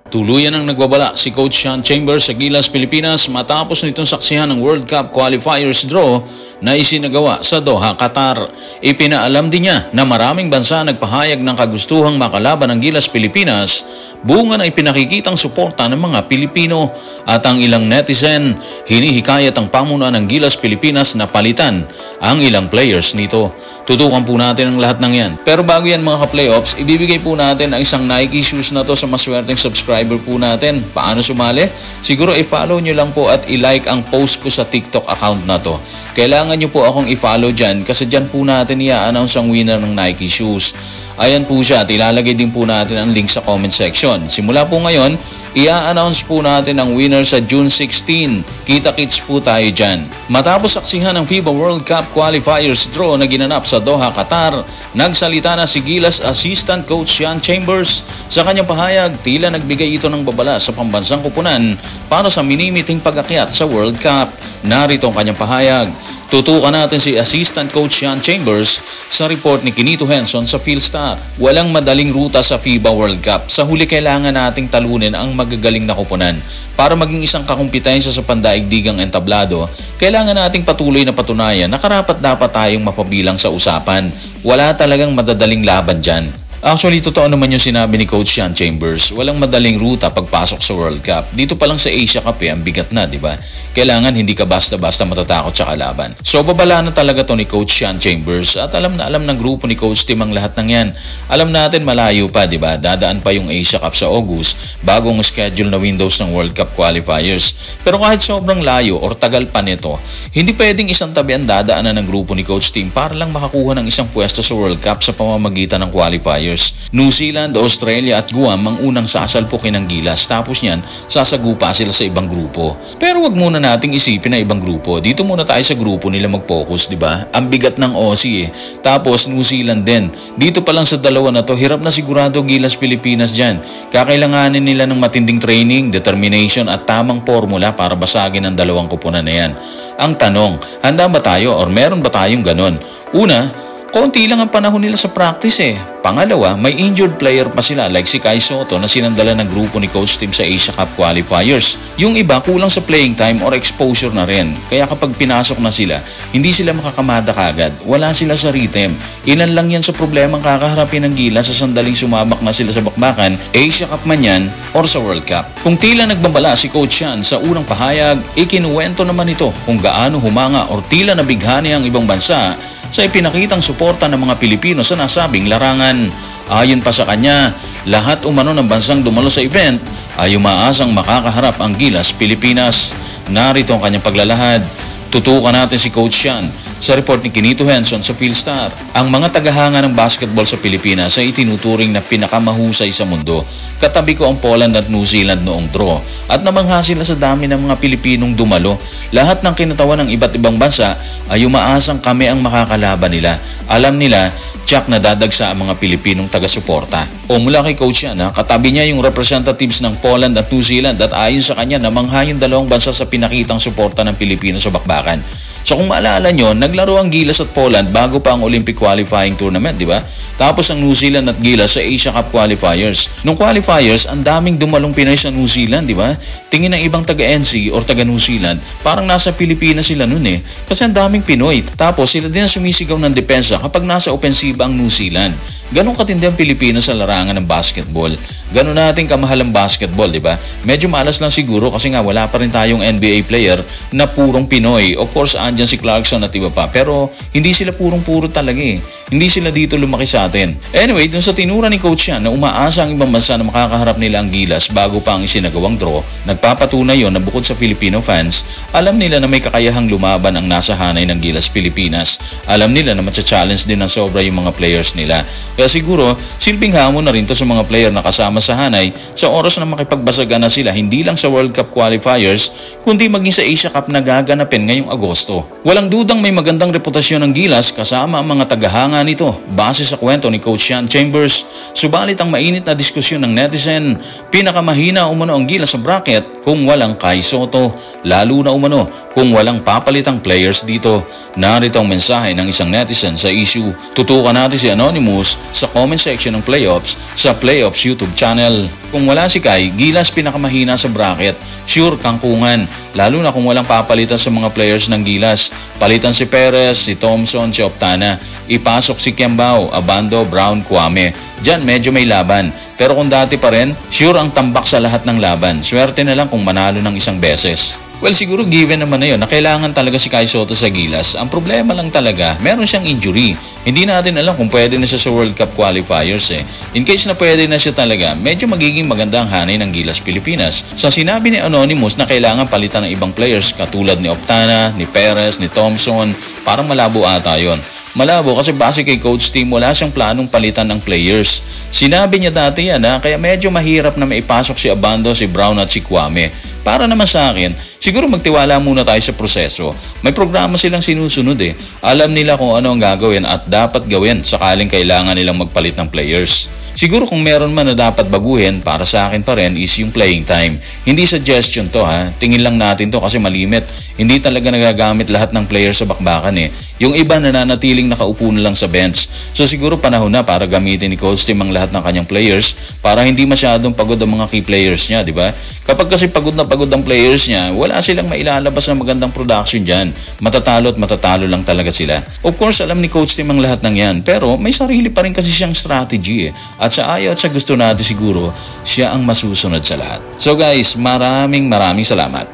Tuluyan ang nagbabala si Coach Sean Chambers sa Gilas, Pilipinas matapos nitong saksihan ng World Cup Qualifiers draw na isinagawa sa Doha, Qatar. Ipinaalam din niya na maraming bansa nagpahayag ng kagustuhang makalaban ng Gilas, Pilipinas, bunga na ipinakikitang suporta ng mga Pilipino at ang ilang netizen hinihikayat ang pamunuan ng Gilas, Pilipinas na palitan ang ilang players nito. Tutukan po natin ang lahat ng yan. Pero bago yan mga ka-playoffs, ibibigay po natin ang isang Nike shoes na to sa maswerteng subscriber po natin. Paano sumali? Siguro i-follow nyo lang po at i-like ang post ko sa TikTok account na to. Kailangan nyo po akong i-follow dyan kasi dyan po natin i-announce ang winner ng Nike shoes. Ayan po siya at ilalagay din po natin ang link sa comment section. Simula po ngayon, i-announce po natin ang winner sa June 16. Kita-kits po tayo dyan. Matapos saksihan ng FIBA World Cup Qualifiers draw na ginanap sa Doha, Qatar, nagsalita na si Gilas Assistant Coach Sean Chambers. Sa kanyang pahayag, tila nagbigay ito ng babala sa pambansang kupunan para sa minimiting pag-akyat sa World Cup. Narito ang kanyang pahayag. Tutukan natin si Assistant Coach Sean Chambers sa report ni Kinito Henson sa Philstar. Walang madaling ruta sa FIBA World Cup. Sa huli kailangan nating talunin ang magagaling na kupunan. Para maging isang kakumpetensya sa pandaigdigang entablado, kailangan nating patuloy na patunayan na karapat-dapat tayong mapabilang sa usapan. Wala talagang madadaling laban dyan. Actually, totoo naman yung sinabi ni Coach Sean Chambers. Walang madaling ruta pagpasok sa World Cup. Dito pa lang sa Asia Cup ang bigat na, di ba? Kailangan hindi ka basta-basta matatakot sa kalaban. So, babala na talaga to ni Coach Sean Chambers. At alam na alam ng grupo ni Coach Tim ang lahat ng yan. Alam natin malayo pa, di ba? Dadaan pa yung Asia Cup sa August bago ang schedule na windows ng World Cup Qualifiers. Pero kahit sobrang layo or tagal pa nito, hindi pwedeng isang tabi ang dadaanan ng grupo ni Coach Tim para lang makakuha ng isang pwesto sa World Cup sa pamamagitan ng qualifiers. New Zealand, Australia at Guam ang unang sasalpukin ng Gilas. Tapos niyan, sasagupa sila sa ibang grupo. Pero wag muna nating isipin na ibang grupo. Dito muna tayo sa grupo nila mag-focus, di ba? Ang bigat ng Aussie eh. Tapos New Zealand din. Dito pa lang sa dalawa na to, hirap na sigurado Gilas, Pilipinas dyan. Kakailanganin nila ng matinding training, determination at tamang formula para basagin ang dalawang kupunan na yan. Ang tanong, handa ba tayo or meron ba tayong ganon? Una, konti lang ang panahon nila sa practice eh. Pangalawa, may injured player pa sila like si Kai Soto na sinandala ng grupo ni Coach Tim sa Asia Cup Qualifiers. Yung iba kulang sa playing time or exposure na rin. Kaya kapag pinasok na sila, hindi sila makakamada kagad. Wala sila sa rhythm. Ilan lang yan sa problemang kakaharapin ng Gilas sa sandaling sumabak na sila sa bakbakan, Asia Cup man yan or sa World Cup. Kung tila nagbabala si Coach Sean sa unang pahayag, ikinuwento naman ito kung gaano humanga or tila nabighani ang ibang bansa sa ipinakitang suporta ng mga Pilipino sa nasabing larangan. Ayon pa sa kanya, lahat umano ng bansang dumalo sa event ay umaasang makakaharap ang Gilas, Pilipinas. Narito ang kanyang paglalahad. Tutukan natin si Coach Sean sa report ni Kinito Henson sa Philstar. Ang mga tagahanga ng basketball sa Pilipinas ay itinuturing na pinakamahusay sa mundo. Katabi ko ang Poland at New Zealand noong draw. At namangha sila sa dami ng mga Pilipinong dumalo. Lahat ng kinatawan ng iba't ibang bansa ay umaasang kami ang makakalaban nila. Alam nila, tsak na dadagsa ang mga Pilipinong taga-suporta. O mula kay Coach yan, katabi niya yung representatives ng Poland at New Zealand at ayon sa kanya namangha yung dalawang bansa sa pinakitang suporta ng Pilipinas sa bakbakan. So kung maalala nyo, naglaro ang Gilas at Poland bago pa ang Olympic qualifying tournament, di ba? Tapos ang New Zealand at Gilas sa Asia Cup qualifiers. Nung qualifiers, ang daming dumalong Pinoy sa New Zealand, di ba? Tingin ng ibang taga-NC or taga-New Zealand, parang nasa Pilipinas sila nun eh. Kasi ang daming Pinoy. Tapos sila din ang sumisigaw ng depensa kapag nasa opensiba ang New Zealand. Ganon katindi ang Pilipinas sa larangan ng basketball. Ganon natin kamahal ang basketball, di ba? Medyo malas lang siguro kasi nga wala pa rin tayong NBA player na purong Pinoy. Of course, andyan si Clarkson at iba pa. Pero hindi sila purong-puro talaga eh. Hindi sila dito lumaki sa atin. Anyway, dun sa tinura ni Coach yan na umaasa ang ibang bansa na makakaharap nila ang Gilas bago pa ang isinagawang draw, nagpapatunay yon na bukod sa Filipino fans, alam nila na may kakayahang lumaban ang nasa hanay ng Gilas, Pilipinas. Alam nila na matcha-challenge din ng sobra yung mga players nila. Kaya siguro, silbing hamon na rin to sa mga player na kasama sa hanay sa oras na makipagbasagan na sila hindi lang sa World Cup qualifiers, kundi maging sa Asia Cup na gaganapin ngayong Agosto. Walang dudang may magandang reputasyon ng Gilas kasama ang mga tagahanga nga nito base sa kwento ni Coach Sean Chambers. Subalit ang mainit na diskusyon ng netizen, pinakamahina umano ang Gilas sa bracket kung walang Kai Sotto, lalo na umano kung walang papalitang players dito. Narito ang mensahe ng isang netizen sa issue. Tutukan natin si Anonymous sa comment section ng Playoffs sa Playoffs YouTube channel. Kung wala si Kai, Gilas pinakamahina sa bracket. Sure, kangkungan. Lalo na kung walang papalitan sa mga players ng Gilas. Palitan si Perez, si Thompson, si Optana. Ipasok si Kiambao, Abando, Brown, Kwame. Diyan medyo may laban. Pero kung dati pa rin, sure ang tambak sa lahat ng laban. Swerte na lang kung manalo ng isang beses. Well, siguro given naman na yun na kailangan talaga si Kai Sotto sa Gilas. Ang problema lang talaga, meron siyang injury. Hindi natin alam kung pwede na siya sa World Cup qualifiers eh. In case na pwede na siya talaga, medyo magiging maganda ang hanay ng Gilas Pilipinas. Sa sinabi ni Anonymous na kailangan palitan ng ibang players katulad ni Optana, ni Perez, ni Thompson, parang malabo ata yun. Malabo kasi base kay Coach Tim wala siyang planong palitan ng players. Sinabi niya dati yan kaya medyo mahirap na maipasok si Abando, si Brown at si Kwame. Para naman sa akin, siguro magtiwala muna tayo sa proseso. May programa silang sinusunod eh. Alam nila kung ano ang gagawin at dapat gawin sakaling kailangan nilang magpalit ng players. Siguro kung meron man na dapat baguhin, para sa akin pa rin is yung playing time. Hindi suggestion to tingin lang natin to kasi malimit. Hindi talaga nagagamit lahat ng players sa bakbakan eh. Yung iba nananatiling nakaupo na lang sa bench. So siguro panahon na para gamitin ni Coach Tim ang lahat ng kanyang players para hindi masyadong pagod ang mga key players niya, di ba? Kapag kasi pagod na pagod ang players niya, wala silang mailalabas na magandang production dyan. Matatalo at matatalo lang talaga sila. Of course, alam ni Coach Tim ang lahat ng yan. Pero may sarili pa rin kasi siyang strategy eh. At sa ayaw at sa gusto natin siguro, siya ang masusunod sa lahat. So guys, maraming salamat.